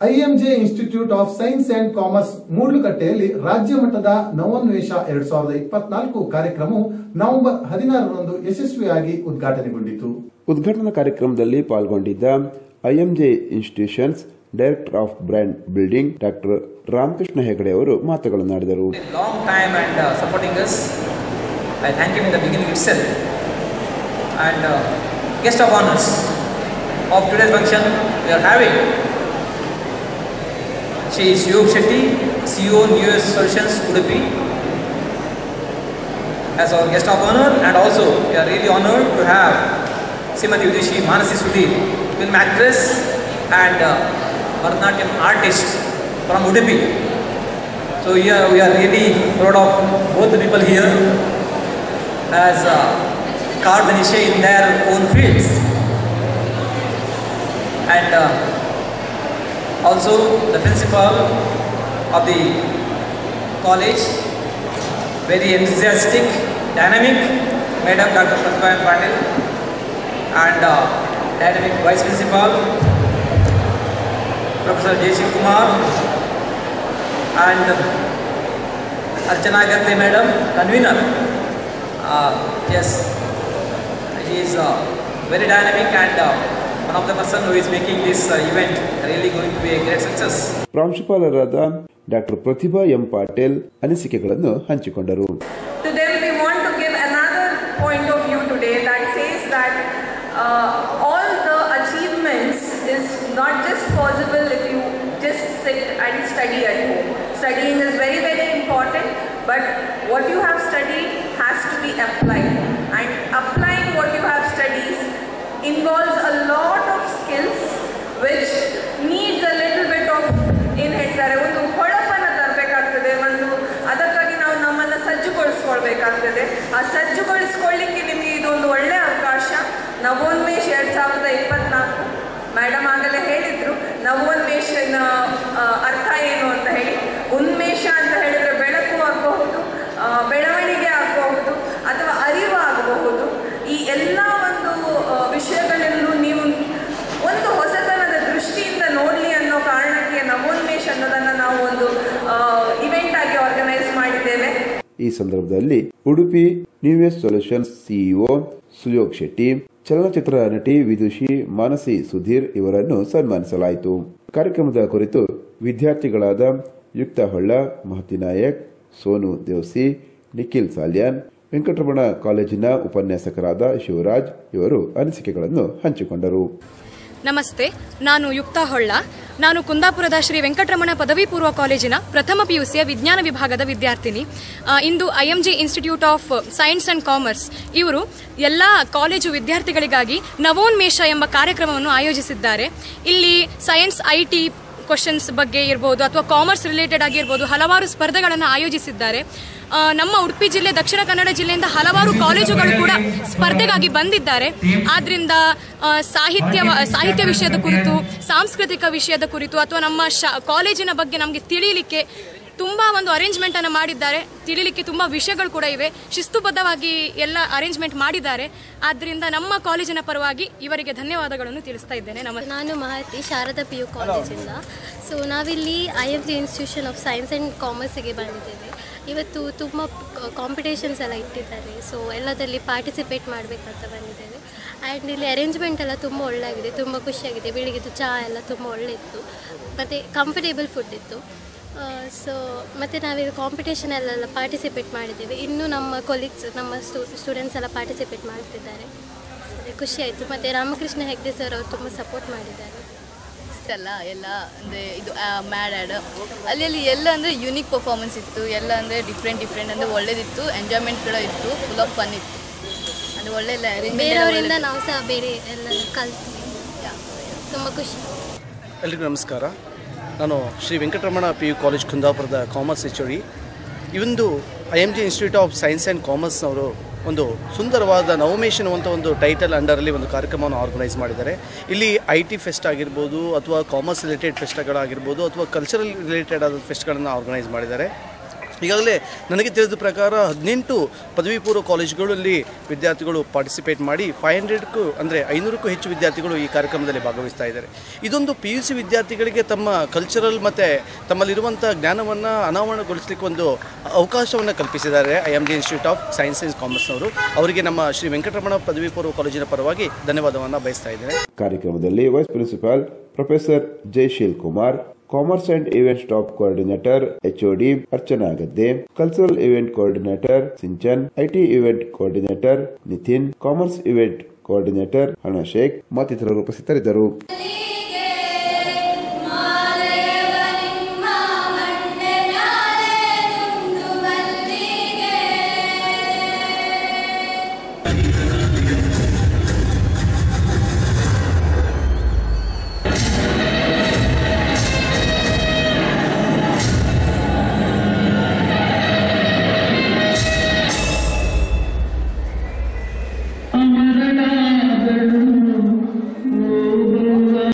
ಐಎಂಜೆ institute of science and commerce ಮೂಡ್ಲುಕಟ್ಟೆಯಲ್ಲಿ ರಾಜ್ಯ ಮಟ್ಟದ ನವೋನ್ಮೇಷ 2024 ಕಾರ್ಯಕ್ರಮವು ನವೆಂಬರ್ 16ರಂದು ಯಶಸ್ವಿಯಾಗಿ ಉದ್ಘಾಟನೆಗೊಂಡಿತು. ಉದ್ಘಾಟನಾ ಕಾರ್ಯಕ್ರಮದಲ್ಲಿ ಪಾಲ್ಗೊಂಡಿದ್ದ IMJ institutions director of brand building doctor Ramakrishna Hegde ಅವರು ಮಾತುಗಳನ್ನಾಡಿದರು. Long time and supporting us. I thank him in the beginning itself. And guest of honors of today's function we are having. She is Yog Shetty, CEO News Solutions Udupi, as our guest of honor, and also we are really honored to have Srimati Vidushi Manasi Sudhir, film actress and Bharatanatyam artist from Udupi. So here we are really proud of both the people here as carved the niche in their own fields. And also the principal of the college, very enthusiastic, dynamic, Madam Dr. Pratibha Patil, and dynamic Vice Principal, Professor J. Shiv Kumar, and Archana Gante Madam, convener. Yes, she is very dynamic and one of the person who is making this event really going to be a great success. ಪ್ರಾಂಶುಪಾಲರಾದ doctor ಪ್ರತಿಭಾ M Patil ಅನಿಸಿಕೆಗಳನ್ನು ಹಂಚಿಕೊಂಡರು. To them we want to give another point of view today that says that all the achievements is not just possible if you just sit and study at home. Studying is very, very important, but what you have studied has to be applied, and applying what you have studied involves a lot of skills which needs a little bit of ಏನು ಹೇಳ್ತಾರೆ ಒಂದು ಹೊಳಪನ್ನು ತರಬೇಕಾಗ್ತದೆ. ಒಂದು ಅದಕ್ಕಾಗಿ ನಾವು ನಮ್ಮನ್ನು ಸಜ್ಜುಗೊಳಿಸ್ಕೊಳ್ಬೇಕಾಗ್ತದೆ. ಆ ಸಜ್ಜುಗೊಳಿಸ್ಕೊಳ್ಳಿಕ್ಕೆ ನಿಮಗೆ ಇದೊಂದು ಒಳ್ಳೆಯ ಅವಕಾಶ. ನವೋನ್ಮೇಷ 2024 ಮೇಡಮ್ ಆಗಲೇ ಹೇಳಿದ್ರು ನವೋನ್ಮೇಷನ ಅರ್ಥ ಏನು ಅಂತ ಹೇಳಿ. ಉನ್ಮೇಷ ಅಂತ ಹೇಳಿದರೆ ಬೆಳಕು ಆಗಬಹುದು, ಬೆಳವಣಿಗೆ ಆಗಬಹುದು, ಅಥವಾ ಅರಿವು ಆಗಬಹುದು. ಈ ಎಲ್ಲ ಒಂದು ವಿಷಯಗಳಲ್ಲೂ ನೀವು ಒಂದು ಹೊಸತನದ ದೃಷ್ಟಿಯಿಂದ ನೋಡಲಿ ಅನ್ನೋ ಕಾರಣಕ್ಕೆ ನವೋನ್ಮೇಷ ಅನ್ನೋದನ್ನು ನಾವು ಒಂದು ಇವೆಂಟ್ ಆಗಿ ಆರ್ಗನೈಸ್ ಮಾಡಿದ್ದೇವೆ. ಈ ಸಂದರ್ಭದಲ್ಲಿ Udupi news solutions CEO Suyog Shetty, ಚಲನಚಿತ್ರ ನಟಿ ವಿದುಷಿ ಮಾನಸಿ ಸುಧೀರ್ ಇವರನ್ನು ಸನ್ಮಾನಿಸಲಾಯಿತು. ಕಾರ್ಯಕ್ರಮದ ಕುರಿತು ವಿದ್ಯಾರ್ಥಿಗಳಾದ ಯುಕ್ತ ಹೊಳ್ಳ, ಮಹತಿ ನಾಯಕ್, ಸೋನು ದೇವಸಿ, ನಿಖಿಲ್ ಸಾಲ್ಯಾನ್, ವೆಂಕಟರಮಣ ಕಾಲೇಜಿನ ಉಪನ್ಯಾಸಕರಾದ ಶಿವರಾಜ್ ಇವರು ಅನಿಸಿಕೆಗಳನ್ನು ಹಂಚಿಕೊಂಡರು. ನಮಸ್ತೆ, ನಾನು ಯುಕ್ತ ಹೊಳ್ಳ. ನಾನು ಕುಂದಾಪುರದ ಶ್ರೀ ವೆಂಕಟರಮಣ ಪದವಿ ಪೂರ್ವ ಕಾಲೇಜಿನ ಪ್ರಥಮ PUCಯ ವಿಜ್ಞಾನ ವಿಭಾಗದ ವಿದ್ಯಾರ್ಥಿನಿ. ಇಂದು IMG institute of science and commerce ಇವರು ಎಲ್ಲ ಕಾಲೇಜು ವಿದ್ಯಾರ್ಥಿಗಳಿಗಾಗಿ ನವೋನ್ಮೇಷ ಎಂಬ ಕಾರ್ಯಕ್ರಮವನ್ನು ಆಯೋಜಿಸಿದ್ದಾರೆ. ಇಲ್ಲಿ ಸೈನ್ಸ್ IT ಕ್ವಶನ್ಸ್ ಬಗ್ಗೆ ಇರಬಹುದು ಅಥವಾ ಕಾಮರ್ಸ್ ರಿಲೇಟೆಡ್ ಆಗಿರ್ಬೋದು ಹಲವಾರು ಸ್ಪರ್ಧೆಗಳನ್ನು ಆಯೋಜಿಸಿದ್ದಾರೆ. ನಮ್ಮ ಉಡುಪಿ ಜಿಲ್ಲೆ, ದಕ್ಷಿಣ ಕನ್ನಡ ಜಿಲ್ಲೆಯಿಂದ ಹಲವಾರು ಕಾಲೇಜುಗಳು ಕೂಡ ಸ್ಪರ್ಧೆಗಾಗಿ ಬಂದಿದ್ದಾರೆ. ಆದ್ರಿಂದ ಸಾಹಿತ್ಯ ವಿಷಯದ ಕುರಿತು, ಸಾಂಸ್ಕೃತಿಕ ವಿಷಯದ ಕುರಿತು ಅಥವಾ ನಮ್ಮ ಕಾಲೇಜಿನ ಬಗ್ಗೆ ನಮಗೆ ತಿಳಿಯಲಿಕ್ಕೆ ತುಂಬಾ ಒಂದು ಅರೇಂಜ್ಮೆಂಟ್ ಅನ್ನು ಮಾಡಿದ್ದಾರೆ. ತಿಳಿಲಿಕ್ಕೆ ತುಂಬಾ ವಿಷಯಗಳು ಕೂಡ ಇವೆ. ಶಿಸ್ತುಬದ್ಧವಾಗಿ ಎಲ್ಲ ಅರೇಂಜ್ಮೆಂಟ್ ಮಾಡಿದ್ದಾರೆ. ಆದ್ರಿಂದ ನಮ್ಮ ಕಾಲೇಜಿನ ಪರವಾಗಿ ಇವರಿಗೆ ಧನ್ಯವಾದಗಳನ್ನು ತಿಳಿಸ್ತಾ ಇದ್ದೇನೆ. ನಾನು ಮಹತಿ, ಶಾರದಾ PU ಕಾಲೇಜಿಂದ. ಸೊ ನಾವಿಲ್ಲಿ IMG institution of science and ಕಾಮರ್ಸಿಗೆ ಬಂದಿದ್ದೇವೆ. ಇವತ್ತು ತುಂಬ ಕಾಂಪಿಟೇಷನ್ಸ್ ಎಲ್ಲ ಇಟ್ಟಿದ್ದಾರೆ. ಸೊ ಎಲ್ಲದರಲ್ಲಿ ಪಾರ್ಟಿಸಿಪೇಟ್ ಮಾಡಬೇಕಂತ ಬಂದಿದ್ದೇವೆ. ಆ್ಯಂಡ್ ಇಲ್ಲಿ ಅರೇಂಜ್ಮೆಂಟ್ ಎಲ್ಲ ತುಂಬ ಒಳ್ಳೆಯಾಗಿದೆ, ತುಂಬ ಖುಷಿಯಾಗಿದೆ. ಬೆಳಿಗ್ಗೆದು ಚಹಾ ಎಲ್ಲ ತುಂಬ ಒಳ್ಳೆ ಇತ್ತು, ಮತ್ತು ಕಂಫರ್ಟೇಬಲ್ ಫುಡ್ ಇತ್ತು. ಸೊ ಮತ್ತು ನಾವೀಗ ಕಾಂಪಿಟೇಷನಲ್ಲೆಲ್ಲ ಪಾರ್ಟಿಸಿಪೇಟ್ ಮಾಡಿದ್ದೇವೆ. ಇನ್ನೂ ನಮ್ಮ ಕೊಲೀಗ್ಸ್, ನಮ್ಮ ಸ್ಟೂಡೆಂಟ್ಸ್ ಎಲ್ಲ ಪಾರ್ಟಿಸಿಪೇಟ್ ಮಾಡ್ತಿದ್ದಾರೆ. ಸರಿ, ಖುಷಿಯಾಯಿತು. ಮತ್ತು ರಾಮಕೃಷ್ಣ ಹೆಗ್ಡೆ ಸರ್ ಅವರು ತುಂಬ ಸಪೋರ್ಟ್ ಮಾಡಿದ್ದಾರೆ. ಇಷ್ಟಲ್ಲ ಎಲ್ಲ ಅಂದರೆ ಇದು ಮ್ಯಾಡ್ ಆ್ಯಡ್ ಅಲ್ಲಿ ಎಲ್ಲ ಅಂದರೆ ಯೂನಿಕ್ ಪರ್ಫಾರ್ಮೆನ್ಸ್ ಇತ್ತು. ಎಲ್ಲ ಅಂದರೆ ಡಿಫ್ರೆಂಟ್ ಅಂದರೆ ಒಳ್ಳೇದಿತ್ತು. ಎಂಜಾಯ್ಮೆಂಟ್ ಕೂಡ ಇತ್ತು, ಫುಲ್ ಆಫ್ ಫನ್ ಇತ್ತು. ಅಂದರೆ ಒಳ್ಳೆ ಬೇರೆಯವರಿಂದ ನಾವು ಸಹ ಬೇರೆ ಎಲ್ಲ ಕಲ್ತು ತುಂಬ ಖುಷಿ. ಎಲ್ರಿಗೂ ನಮಸ್ಕಾರ. ನಾನು ಶ್ರೀ ವೆಂಕಟರಮಣ PU ಕಾಲೇಜ್ ಕುಂದಾಪುರದ ಕಾಮರ್ಸ್ HOD. ಇವೊಂದು IMG institute of science and ಕಾಮರ್ಸ್ನವರು ಒಂದು ಸುಂದರವಾದ ನವೋನ್ಮೇಷ ಅಂತ ಒಂದು ಟೈಟಲ್ ಅಂಡರಲ್ಲಿ ಒಂದು ಕಾರ್ಯಕ್ರಮವನ್ನು ಆರ್ಗನೈಸ್ ಮಾಡಿದ್ದಾರೆ. ಇಲ್ಲಿ IT ಫೆಸ್ಟ್ ಆಗಿರ್ಬೋದು, ಅಥವಾ ಕಾಮರ್ಸ್ ರಿಲೇಟೆಡ್ ಫೆಸ್ಟ್ಗಳಾಗಿರ್ಬೋದು, ಅಥವಾ ಕಲ್ಚರಲ್ ರಿಲೇಟೆಡ್ ಆದ ಫೆಸ್ಟ್ಗಳನ್ನು ಆರ್ಗನೈಸ್ ಮಾಡಿದ್ದಾರೆ. ಈಗಾಗಲೇ ನನಗೆ ತಿಳಿದ ಪ್ರಕಾರ 18 ಪದವಿ ಪೂರ್ವ ಕಾಲೇಜುಗಳಲ್ಲಿ ವಿದ್ಯಾರ್ಥಿಗಳು ಪಾರ್ಟಿಸಿಪೇಟ್ ಮಾಡಿ 500ಕ್ಕೂ ಅಂದರೆ 500ಕ್ಕೂ ಹೆಚ್ಚು ವಿದ್ಯಾರ್ಥಿಗಳು ಈ ಕಾರ್ಯಕ್ರಮದಲ್ಲಿ ಭಾಗವಹಿಸ್ತಾ ಇದ್ದಾರೆ. ಇದೊಂದು PUC ವಿದ್ಯಾರ್ಥಿಗಳಿಗೆ ತಮ್ಮ ಕಲ್ಚರಲ್ ಮತ್ತು ತಮ್ಮಲ್ಲಿರುವಂಥ ಜ್ಞಾನವನ್ನು ಅನಾವರಣಗೊಳಿಸಲಿಕ್ಕೆ ಒಂದು ಅವಕಾಶವನ್ನು ಕಲ್ಪಿಸಿದ್ದಾರೆ IMG institute of science and ಕಾಮರ್ಸ್ನವರು. ಅವರಿಗೆ ನಮ್ಮ ಶ್ರೀ ವೆಂಕಟರಮಣ ಪದವಿ ಪೂರ್ವ ಕಾಲೇಜಿನ ಪರವಾಗಿ ಧನ್ಯವಾದವನ್ನು ಬಯಸ್ತಾ ಇದ್ದೇನೆ. ಕಾರ್ಯಕ್ರಮದಲ್ಲಿ vice principal professor Jayasheel Kumar, commerce and event staff coordinator HOD Archana Gadde, cultural event coordinator Sinchan, IT event coordinator Nitin, commerce event coordinator Hana Shaikh ಮತ್ತಿತರರು ಉಪಸ್ಥಿತರಿದ್ದರು.